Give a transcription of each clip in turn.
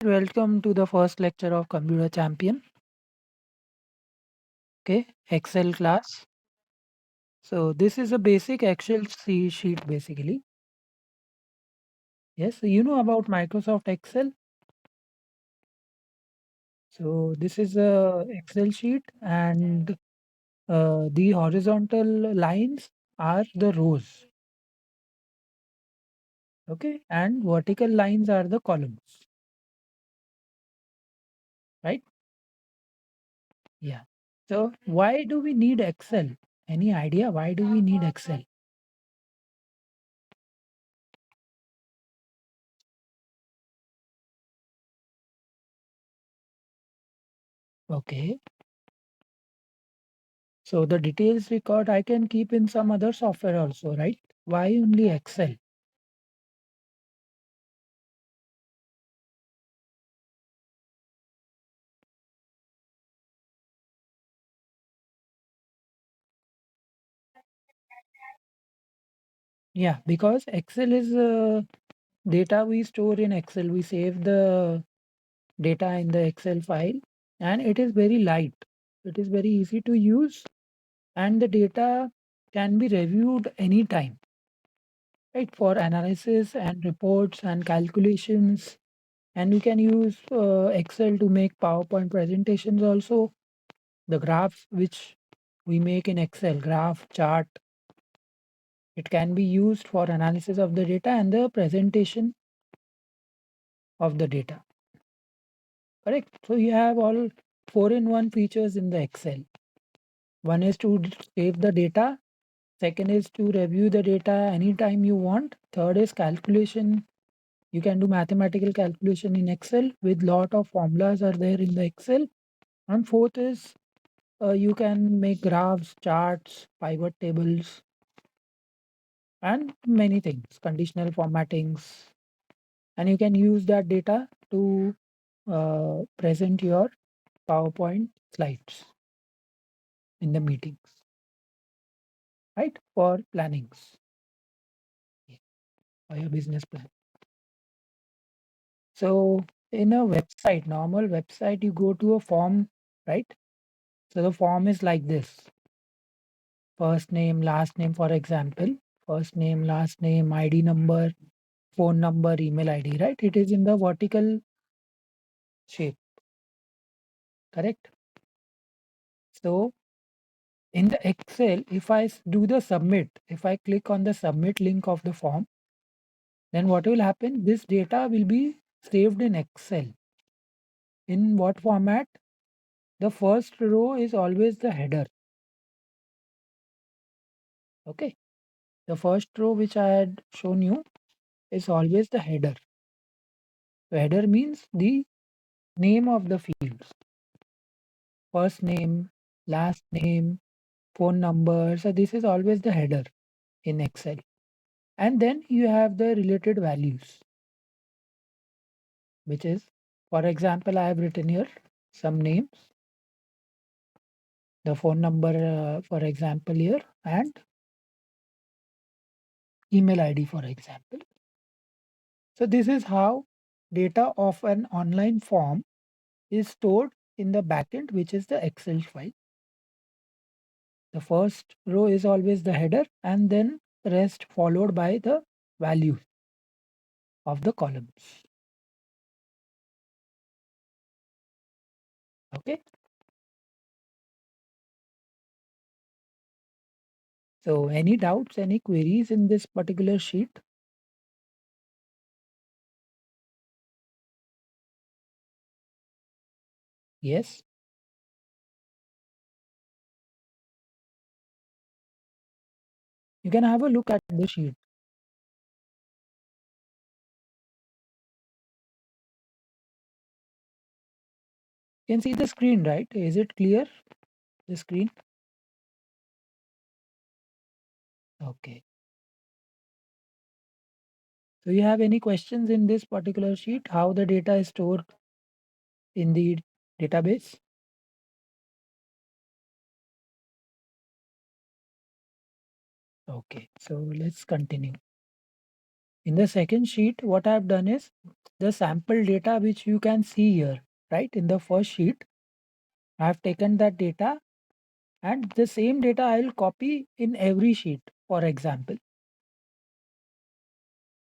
Welcome to the first lecture of Computer Champion. Okay, Excel class. So this is a basic Excel sheet basically. Yes, so you know about Microsoft Excel. So this is a Excel sheet and the horizontal lines are the rows. Okay, and vertical lines are the columns. Right? Yeah. So why do we need Excel? Any idea why do we need Excel? Okay. So the details record I can keep in some other software also, right? Why only Excel? Yeah, because Excel is data we store in Excel. We save the data in the Excel file and it is very light. It is very easy to use and the data can be reviewed anytime, right? For analysis and reports and calculations. And we can use Excel to make PowerPoint presentations also. The graphs which we make in Excel, graph, chart, it can be used for analysis of the data and the presentation of the data. Correct. So you have all 4-in-1 features in the Excel. One is to save the data. Second is to review the data anytime you want. Third is calculation. You can do mathematical calculation in Excel with lot of formulas are there in the Excel. And fourth is you can make graphs, charts, pivot tables, and many things, conditional formattings. And you can use that data to present your PowerPoint slides in the meetings, right? For plannings, yeah, for your business plan. So in a website, normal website, you go to a form, right? So the form is like this: first name, last name, for example, first name, last name, ID number, phone number, email ID, right? It is in the vertical shape, correct? So in the Excel, if I do the submit, if I click on the submit link of the form, then what will happen? This data will be saved in Excel. In what format? The first row is always the header. Okay. The first row which I had shown you is always the header. The header means the name of the fields. First name, last name, phone number. So this is always the header in Excel. And then you have the related values, which is, for example, I have written here some names, the phone number, for example, here, and email ID, for example. So this is how data of an online form is stored in the backend, which is the Excel file. The first row is always the header and then rest followed by the values of the columns. Okay. So any doubts, any queries in this particular sheet? Yes. You can have a look at the sheet. You can see the screen, right? Is it clear? The screen? Okay. So you have any questions in this particular sheet? How the data is stored in the database? Okay. So let's continue. In the second sheet, what I've done is the sample data which you can see here, right? In the first sheet, I've taken that data and the same data I'll copy in every sheet, for example.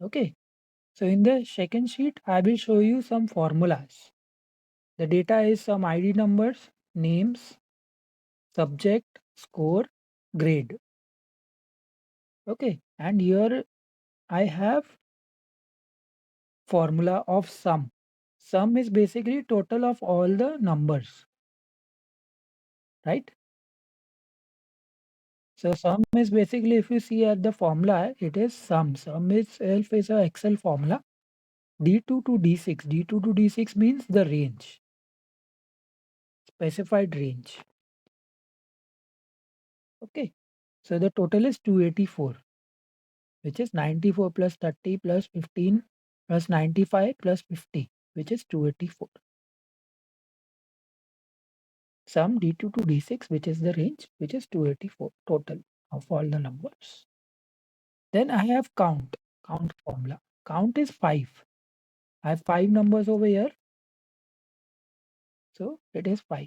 Okay. So in the second sheet, I will show you some formulas. The data is some ID numbers, names, subject, score, grade. Okay. And here I have formula of sum. Sum is basically total of all the numbers, right? So sum is basically, if you see at the formula, it is sum. Sum itself is a Excel formula. D2 to D6. D2 to D6 means the range, specified range. Okay. So the total is 284, which is 94 plus 30 plus 15 plus 95 plus 50, which is 284. Sum D2 to D6, which is the range, which is 284 total of all the numbers. Then I have count formula. Count is 5. I have 5 numbers over here. So it is 5.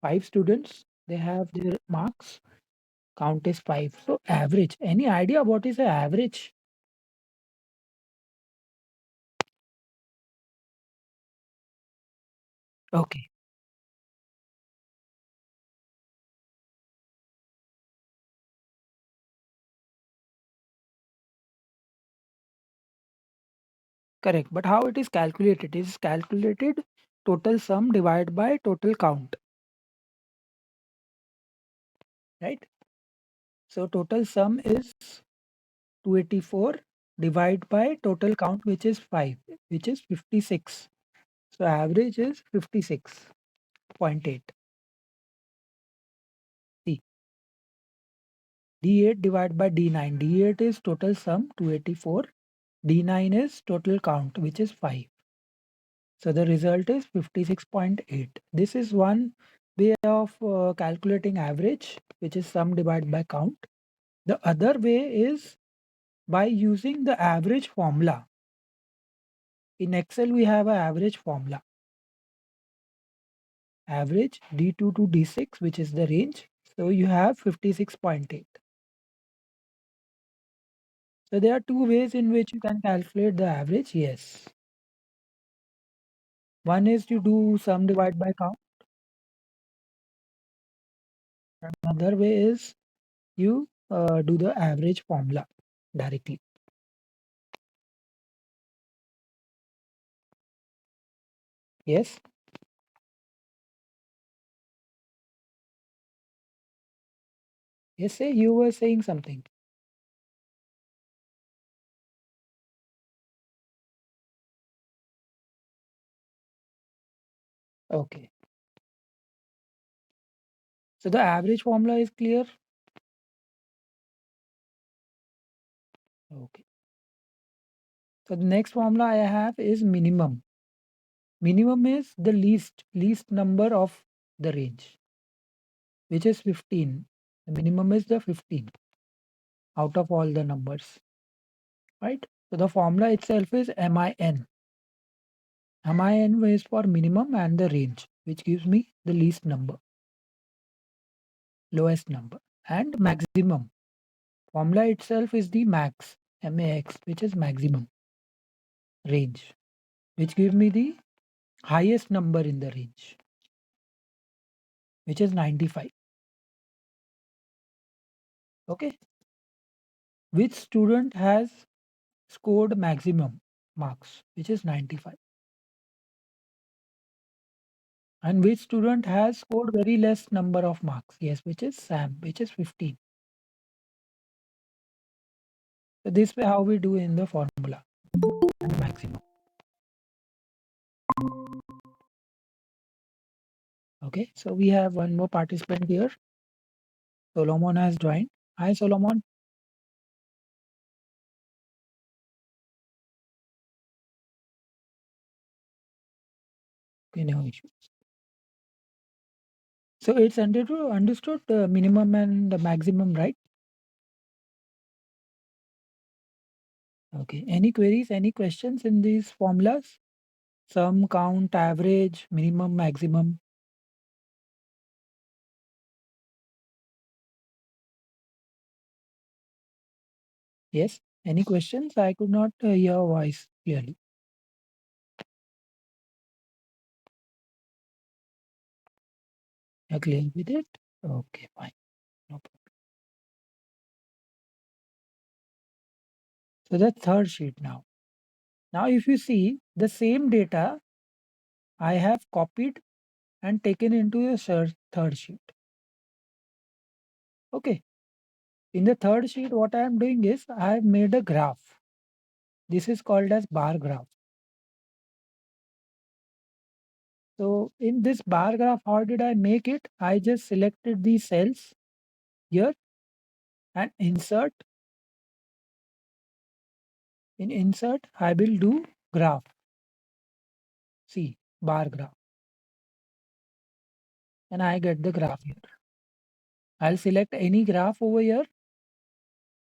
5 students, they have their marks. Count is 5. So average. Any idea what is the average? Okay, correct. But how it is calculated? It is calculated total sum divided by total count, right? So total sum is 284 divided by total count, which is 5, which is 56. So average is 56.8. See, D8 divided by D9. D8 is total sum 284. D9 is total count, which is 5. So the result is 56.8. This is one way of calculating average, which is sum divided by count. The other way is by using the average formula. In Excel, we have an average formula. Average D2 to D6, which is the range. So you have 56.8. So there are two ways in which you can calculate the average. Yes. One is to do sum divided by count. Another way is you do the average formula directly. Yes. Yes, say you were saying something. Okay. So the average formula is clear. Okay. So the next formula I have is minimum. Minimum is the least number of the range, which is 15. The minimum is the 15 out of all the numbers, right? So the formula itself is MIN. MIN is for minimum and the range, which gives me the least number, lowest number, and maximum. Formula itself is the max, MAX, which is maximum range, which gives me the highest number in the range, which is 95. Okay. Which student has scored maximum marks, which is 95. And which student has scored very less number of marks? Yes, which is Sam, which is 15. So this way how we do in the formula and maximum. Okay, so we have one more participant here. Solomon has joined. Hi Solomon. Okay, no issue. So it's understood the minimum and the maximum, right? Okay. Any queries, any questions in these formulas? Sum, count, average, minimum, maximum. Yes. Any questions? I could not hear your voice clearly. You're clear with it? Okay, fine. No problem. So the third sheet now. Now, if you see the same data, I have copied and taken into a third sheet. Okay. In the third sheet, what I am doing is I have made a graph. This is called as bar graph. So in this bar graph, how did I make it? I just selected these cells here and insert. In insert, I will do graph. See, bar graph. And I get the graph here. I'll select any graph over here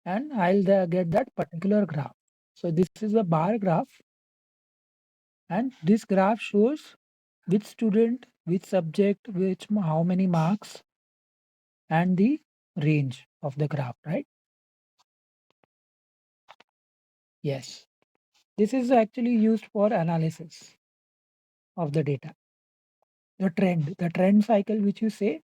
and I'll get that particular graph. So this is a bar graph and this graph shows which student, which subject, how many marks and the range of the graph, right? Yes. This is actually used for analysis of the data. The trend cycle which you say,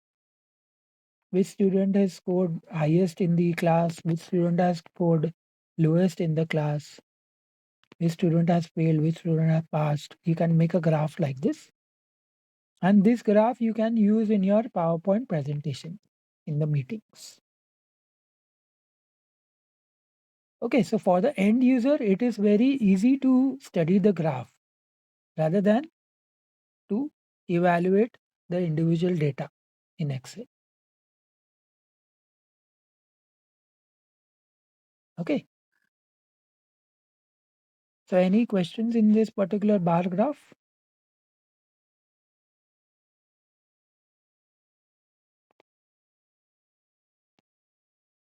which student has scored highest in the class, which student has scored lowest in the class, which student has failed, which student has passed. You can make a graph like this. And this graph you can use in your PowerPoint presentation in the meetings. Okay, so for the end user, it is very easy to study the graph rather than to evaluate the individual data in Excel. Okay, so any questions in this particular bar graph?